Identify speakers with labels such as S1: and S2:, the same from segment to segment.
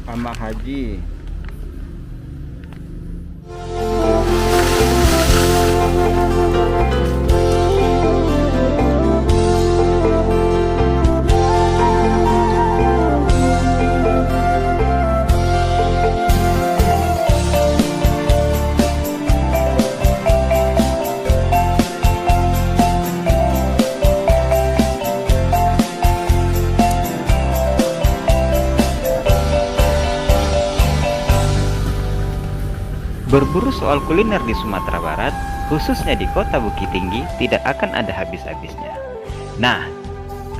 S1: Amak Haji. Berburu soal kuliner di Sumatera Barat, khususnya di Kota Bukit Tinggi, tidak akan ada habis-habisnya. Nah,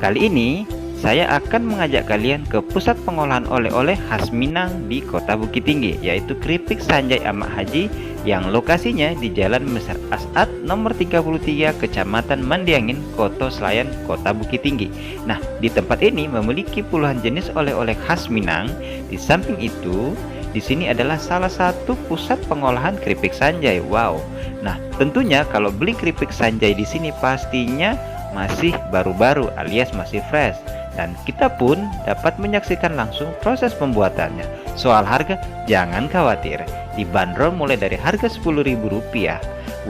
S1: kali ini saya akan mengajak kalian ke pusat pengolahan oleh-oleh khas Minang di Kota Bukit Tinggi, yaitu Kripik Sanjay Amak Haji yang lokasinya di Jalan Mesir As'ad nomor 33, Kecamatan Mandiangin, Koto Selayan, Kota Bukit Tinggi. Nah, di tempat ini memiliki puluhan jenis oleh-oleh khas Minang. Di samping itu, di sini adalah salah satu pusat pengolahan keripik Sanjay. Wow. Nah, tentunya kalau beli keripik Sanjay di sini pastinya masih baru-baru alias masih fresh, dan kita pun dapat menyaksikan langsung proses pembuatannya. Soal harga, jangan khawatir. Dibanderol mulai dari harga Rp10.000.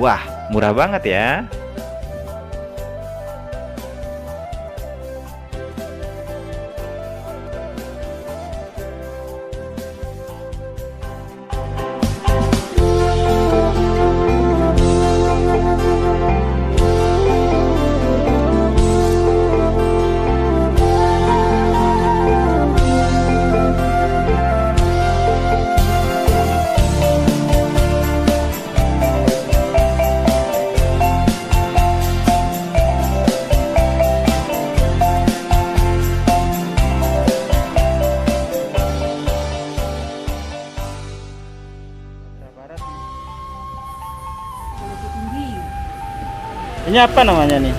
S1: Wah, murah banget ya. Ini apa namanya nih?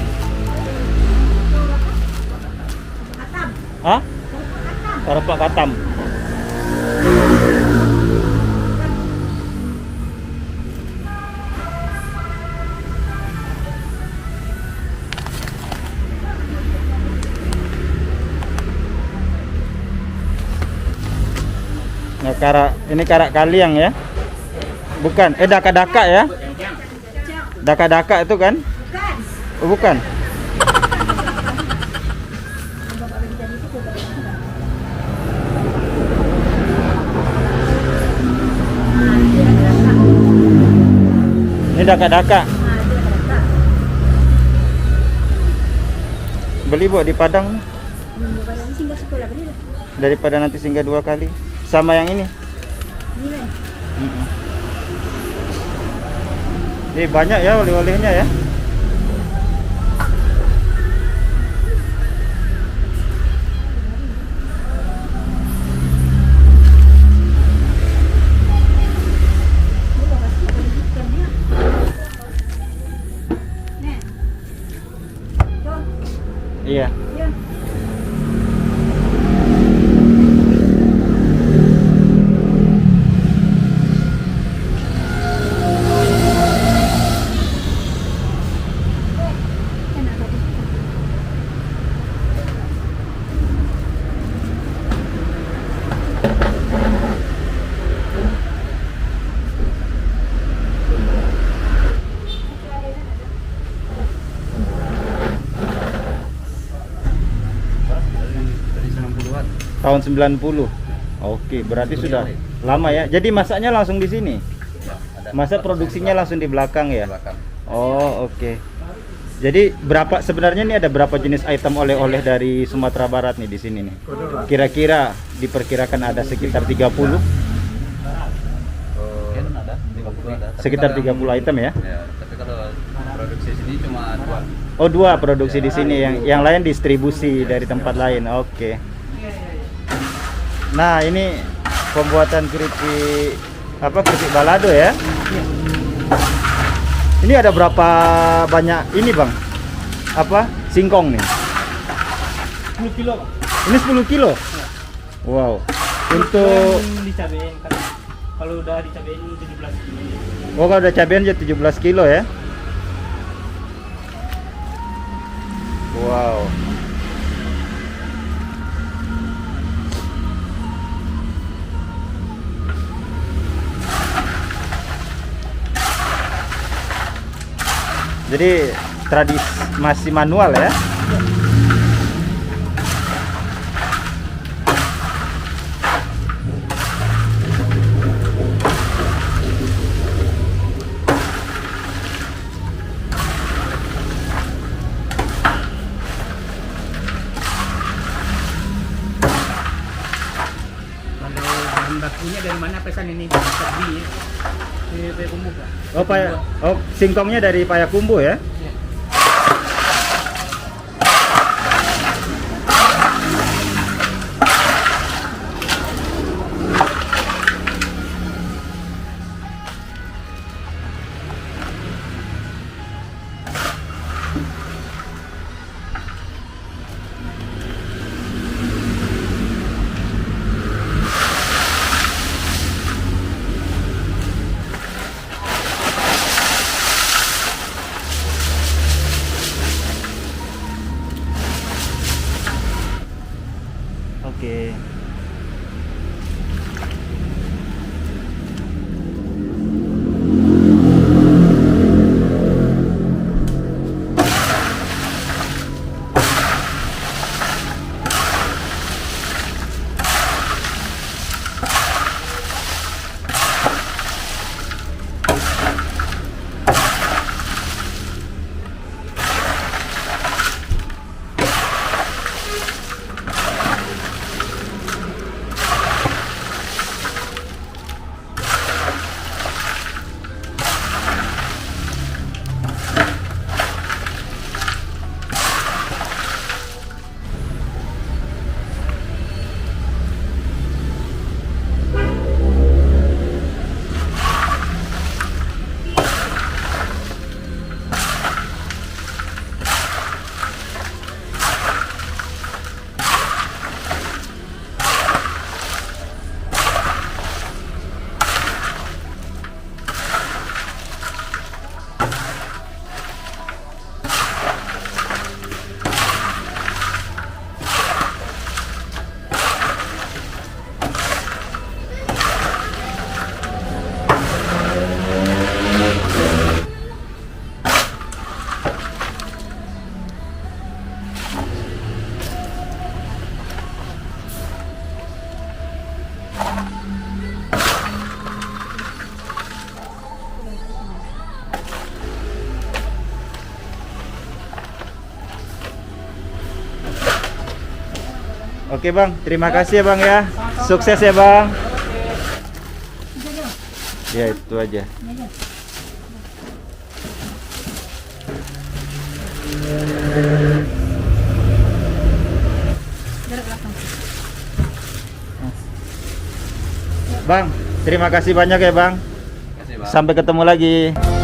S1: Hah? Keropok Katam. Nah, ini karak kaliang ya? Bukan, daka-daka ya? Daka-daka itu kan? Oh, bukan. Ini daka-daka. Beli bu di Padang. Daripada nanti singgah 2 kali. Sama yang ini. Ini banyak ya oleh-olehnya ya. Iya. Tahun 90. Oke, berarti sudah lama ya. Jadi masaknya langsung di sini. Masa produksinya langsung di belakang ya? Oh, oke. Jadi sebenarnya nih ada berapa jenis item oleh-oleh dari Sumatera Barat nih di sini nih? Kira-kira diperkirakan ada sekitar 30? Sekitar 30 item ya?
S2: Tapi kalau produksi sini cuma 2.
S1: Oh, 2 produksi di sini, yang lain distribusi dari tempat lain. Oke. Nah, ini pembuatan keripik balado ya? Ini ada berapa banyak ini bang? Singkong nih?
S3: 10 kilo.
S1: Ini 10 kilo? Wow. Untuk
S3: dicabein kan. Kalau udah dicabein 17 kilo.
S1: Oh, kalau udah cabean jadi 17 kilo ya? Wow. Jadi tradisi masih manual ya?
S3: Kalau bahan bakunya dari mana pesan ini? Sapi ya. Di Pemuka.
S1: Oh, singkongnya dari Payakumbuh ya?
S3: Iya.
S1: Oke. Oke Bang, terima kasih ya Bang ya. Sukses ya Bang. Ya itu aja. Bang, terima kasih banyak ya Bang.
S2: Terima kasih, Bang.
S1: Sampai ketemu lagi.